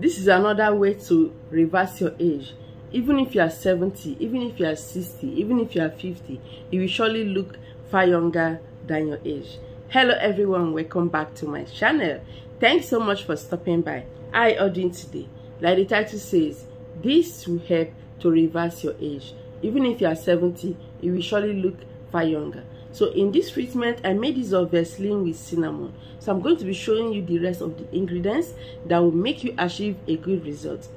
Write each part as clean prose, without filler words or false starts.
This is another way to reverse your age. Even if you are 70, even if you are 60, even if you are 50, you will surely look far younger than your age. Hello everyone, welcome back to my channel. Thanks so much for stopping by. How are you doing today? Like the title says, this will help to reverse your age. Even if you are 70, you will surely look far younger. So in this treatment, I made use of Vaseline with cinnamon. So I'm going to be showing you the rest of the ingredients that will make you achieve a good result.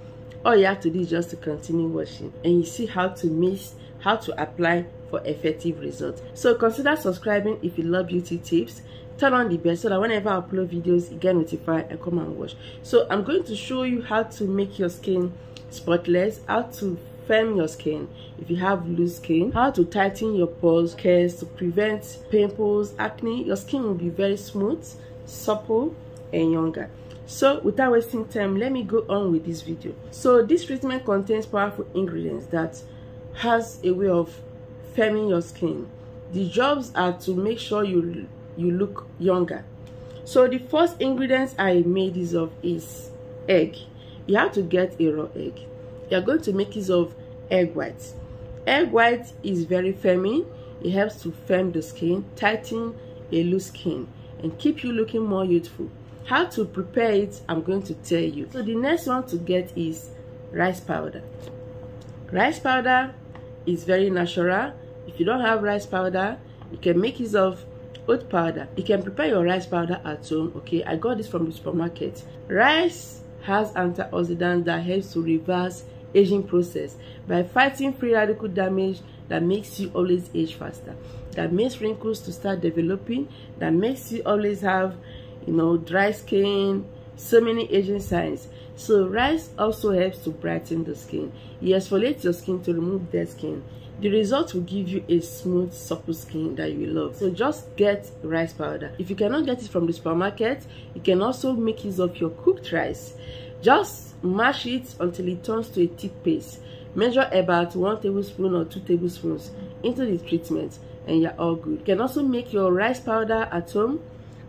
All you have to do is just to continue watching and you see how to mix, how to apply for effective results. So consider subscribing if you love beauty tips. Turn on the bell so that whenever I upload videos, you get notified and come and watch. So I'm going to show you how to make your skin spotless, how to firm your skin if you have loose skin, how to tighten your pores, cares to prevent pimples, acne. Your skin will be very smooth, supple and younger. So without wasting time, let me go on with this video. So this treatment contains powerful ingredients that has a way of firming your skin. The jobs are to make sure you look younger. So the first ingredients I made use of is egg. You have to get a raw egg. You are going to make use of egg white. Egg white is very firming. It helps to firm the skin, tighten a loose skin, and keep you looking more youthful. How to prepare it, I'm going to tell you. So the next one to get is rice powder. Rice powder is very natural. If you don't have rice powder, you can make use of oat powder. You can prepare your rice powder at home. Okay, I got this from the supermarket. Rice has antioxidants that helps to reverse aging process by fighting free radical damage that makes you always age faster, that makes wrinkles to start developing, that makes you always have, dry skin, so many aging signs. So rice also helps to brighten the skin. It exfoliates your skin to remove dead skin. The result will give you a smooth, supple skin that you will love. So just get rice powder. If you cannot get it from the supermarket, you can also make use of your cooked rice. Just mash it until it turns to a thick paste. Measure about 1 tablespoon or 2 tablespoons into the treatment and you're all good. You can also make your rice powder at home.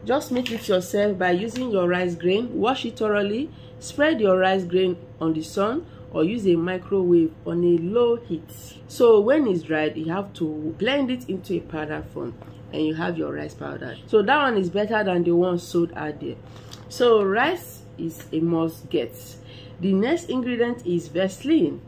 Just make it yourself by using your rice grain. Wash it thoroughly. Spread your rice grain on the sun or use a microwave on a low heat. So when it's dried, you have to blend it into a powder form and you have your rice powder. So that one is better than the one sold out there. So rice is a must get. The next ingredient is Vaseline.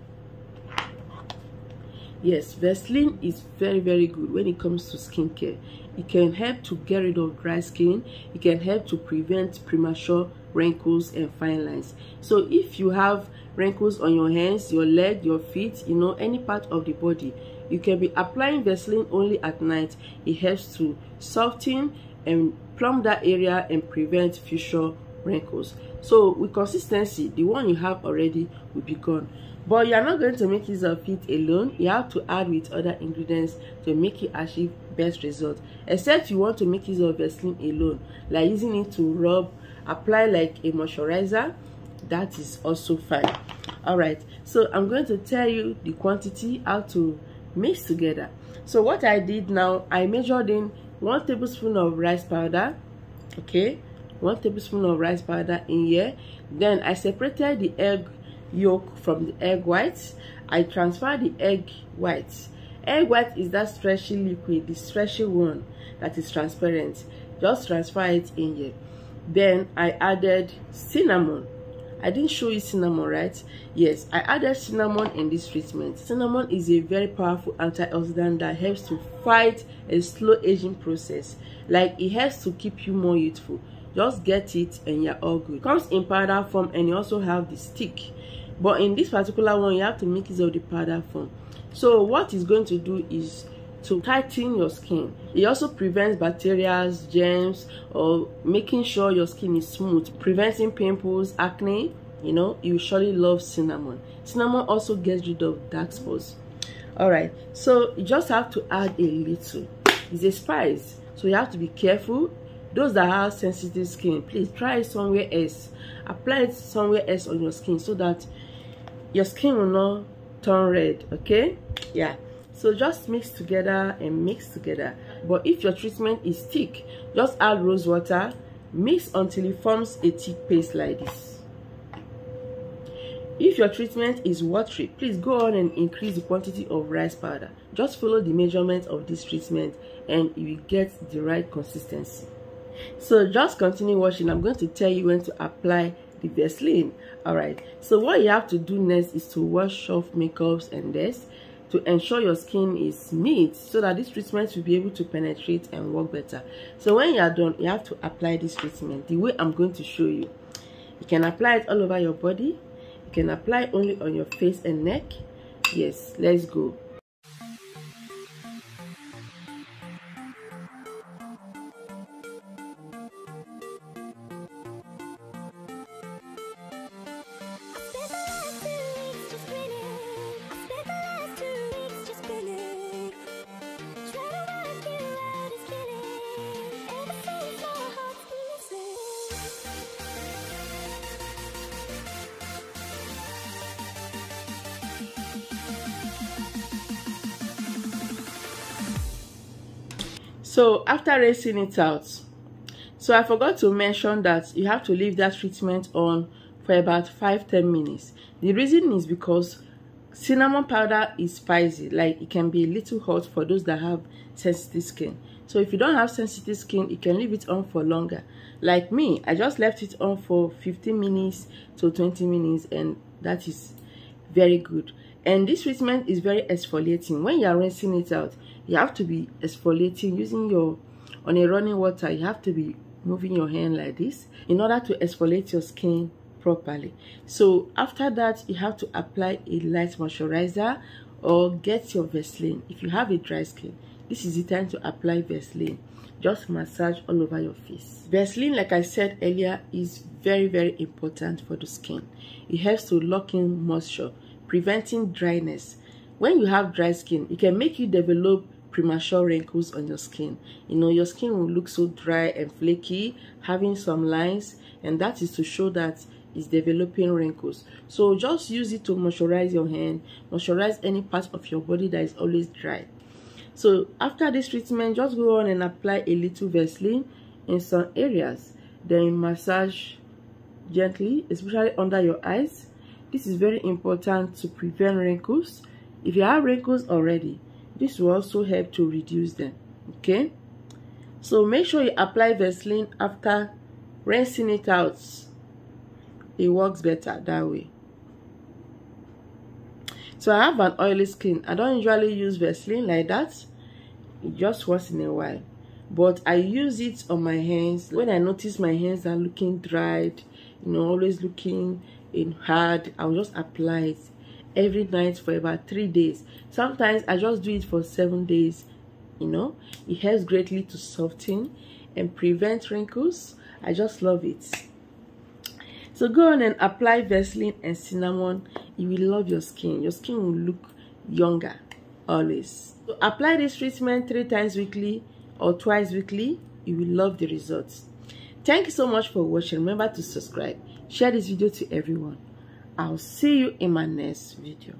Yes, Vaseline is very good when it comes to skincare. It can help to get rid of dry skin. It can help to prevent premature wrinkles and fine lines. So if you have wrinkles on your hands, your leg, your feet, any part of the body, you can be applying Vaseline only at night. It helps to soften and plump that area and prevent future wrinkles. So with consistency, the one you have already will be gone. But you are not going to make use of it alone. You have to add with other ingredients to make you achieve best results. Except you want to make use of Vaseline alone, like using it to rub, apply like a moisturizer, that is also fine. Alright, so I'm going to tell you the quantity, how to mix together. So what I did now, I measured in 1 tablespoon of rice powder. Okay, 1 tablespoon of rice powder in here. Then I separated the egg yolk from the egg whites. I transferred the egg whites. Egg white is that stretchy liquid, the stretchy one that is transparent. Just transfer it in here. Then I added cinnamon. I didn't show you cinnamon, right? Yes, I added cinnamon in this treatment. Cinnamon is a very powerful antioxidant that helps to fight a slow aging process. Like it helps to keep you more youthful. Just get it and you're all good. It comes in powder form and you also have the stick. But in this particular one, you have to make use of the powder form. So what it's going to do is to tighten your skin. It also prevents bacteria, germs, or making sure your skin is smooth, preventing pimples, acne. You surely love cinnamon. Cinnamon also gets rid of dark spots. Alright, so you just have to add a little. It's a spice, so you have to be careful. Those that have sensitive skin, please try it somewhere else. Apply it somewhere else on your skin so that your skin will not turn red. Okay, yeah. So just mix together and mix together. But if your treatment is thick, just add rose water, mix until it forms a thick paste like this. If your treatment is watery, please go on and increase the quantity of rice powder. Just follow the measurement of this treatment and you will get the right consistency. So just continue watching. I'm going to tell you when to apply the Vaseline. Alright, so what you have to do next is to wash off makeups and this to ensure your skin is smooth so that this treatment will be able to penetrate and work better. So when you are done, you have to apply this treatment the way I'm going to show you. You can apply it all over your body. You can apply only on your face and neck. Yes, let's go. So after rinsing it out, so I forgot to mention that you have to leave that treatment on for about 5-10 minutes. The reason is because cinnamon powder is spicy, like it can be a little hot for those that have sensitive skin. So if you don't have sensitive skin, you can leave it on for longer. Like me, I just left it on for 15 minutes to 20 minutes and that is very good. And this treatment is very exfoliating. When you are rinsing it out, you have to be exfoliating using on a running water. You have to be moving your hand like this in order to exfoliate your skin properly. So after that, you have to apply a light moisturizer or get your Vaseline. If you have a dry skin, this is the time to apply Vaseline. Just massage all over your face. Vaseline, like I said earlier, is very important for the skin. It helps to lock in moisture, preventing dryness. When you have dry skin, it can make you develop premature wrinkles on your skin. You know, your skin will look so dry and flaky, having some lines, and that is to show that it's developing wrinkles. So just use it to moisturize your hand, moisturize any part of your body that is always dry. So after this treatment, just go on and apply a little Vaseline in some areas, then massage gently, especially under your eyes. This is very important to prevent wrinkles. If you have wrinkles already, this will also help to reduce them. Okay, so make sure you apply Vaseline after rinsing it out. It works better that way. So I have an oily skin. I don't usually use Vaseline like that. It just once in a while, but I use it on my hands when I notice my hands are looking dried, you know, always looking hard. I'll just apply it every night for about 3 days. Sometimes I just do it for 7 days. You know, it helps greatly to soften and prevent wrinkles. I just love it. So go on and apply Vaseline and cinnamon. You will love your skin. Your skin will look younger always. So apply this treatment 3 times weekly or twice weekly. You will love the results. Thank you so much for watching. Remember to subscribe, share this video to everyone. I'll see you in my next video.